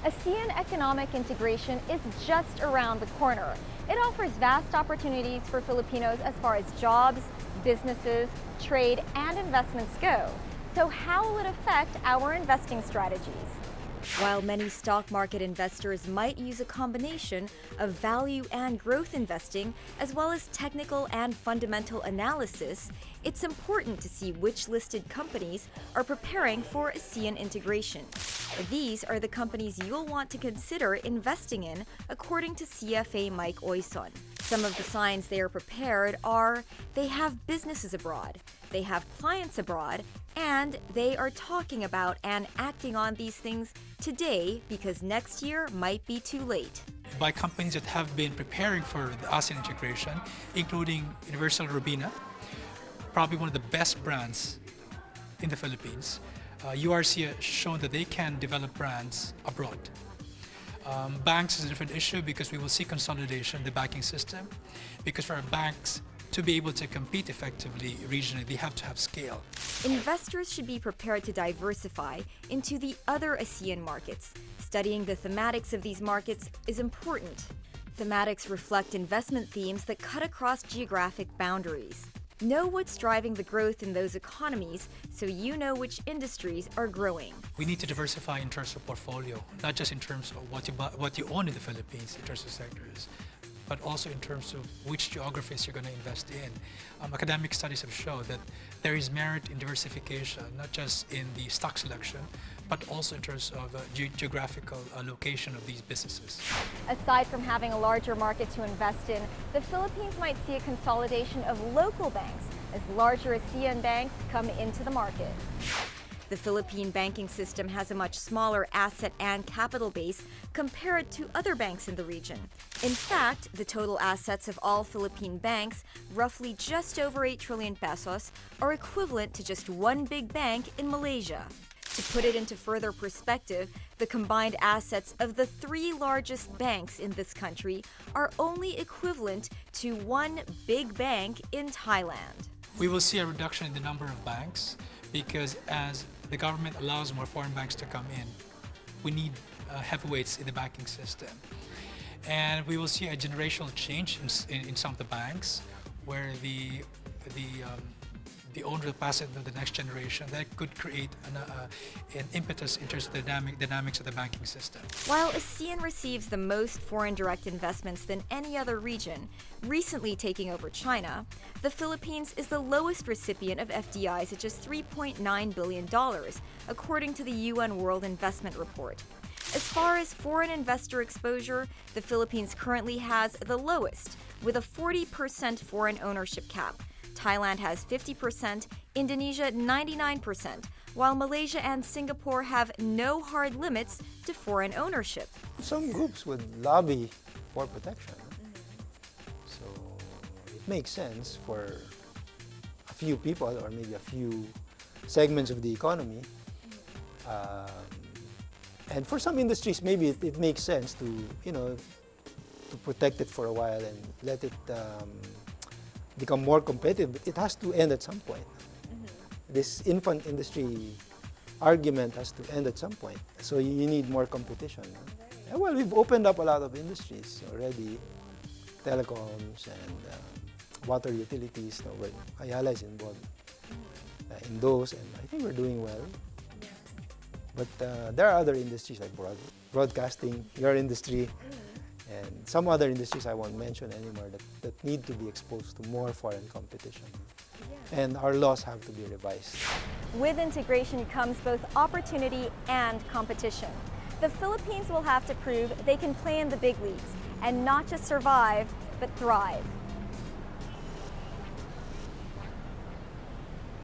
Asean economic integration is just around the corner. It offers vast opportunities for Filipinos as far as jobs, businesses, trade, and investments go. So how will it affect our investing strategies? While many stock market investors might use a combination of value and growth investing, as well as technical and fundamental analysis, it's important to see which listed companies are preparing for Asean integration. These are the companies you'll want to consider investing in, according to CFA Mike Oison. Some of the signs they are prepared are they have businesses abroad, they have clients abroad, and they are talking about and acting on these things today because next year might be too late. By companies that have been preparing for the ASEAN integration, including Universal Robina, probably one of the best brands in the Philippines. URC has shown that they can develop brands abroad. Banks is a different issue because we will see consolidation in the banking system, because for our banks to be able to compete effectively regionally, they have to have scale. Investors should be prepared to diversify into the other ASEAN markets. Studying the thematics of these markets is important. Thematics reflect investment themes that cut across geographic boundaries. Know what's driving the growth in those economies so you know which industries are growing. We need to diversify in terms of portfolio, not just in terms of what you own in the Philippines in terms of sectors, but also in terms of which geographies you're going to invest in. Academic studies have shown that there is merit in diversification, not just in the stock selection, but also in terms of geographical location of these businesses. Aside from having a larger market to invest in, the Philippines might see a consolidation of local banks as larger ASEAN banks come into the market. The Philippine banking system has a much smaller asset and capital base compared to other banks in the region. In fact, the total assets of all Philippine banks, roughly just over 8 trillion pesos, are equivalent to just one big bank in Malaysia. To put it into further perspective, the combined assets of the 3 largest banks in this country are only equivalent to one big bank in Thailand. We will see a reduction in the number of banks because as the government allows more foreign banks to come in, we need heavyweights in the banking system. And we will see a generational change in some of the banks where the owner will pass it to the next generation. That could create an impetus in terms of the dynamics of the banking system. While ASEAN receives the most foreign direct investments than any other region, recently taking over China, the Philippines is the lowest recipient of FDIs at just $3.9 billion, according to the UN World Investment Report. As far as foreign investor exposure, the Philippines currently has the lowest, with a 40% foreign ownership cap. Thailand has 50%, Indonesia 99%, while Malaysia and Singapore have no hard limits to foreign ownership. Some groups would lobby for protection. So it makes sense for a few people or maybe a few segments of the economy. And for some industries, maybe it makes sense to, to protect it for a while and let it become more competitive, but it has to end at some point. This infant industry argument has to end at some point. So you need more competition. And well, we've opened up a lot of industries already, telecoms and water utilities. Where Ayala is involved in those, and I think we're doing well. But there are other industries like broadcasting, your industry, and some other industries I won't mention anymore that need to be exposed to more foreign competition. And our laws have to be revised. With integration comes both opportunity and competition. The Philippines will have to prove they can play in the big leagues and not just survive, but thrive.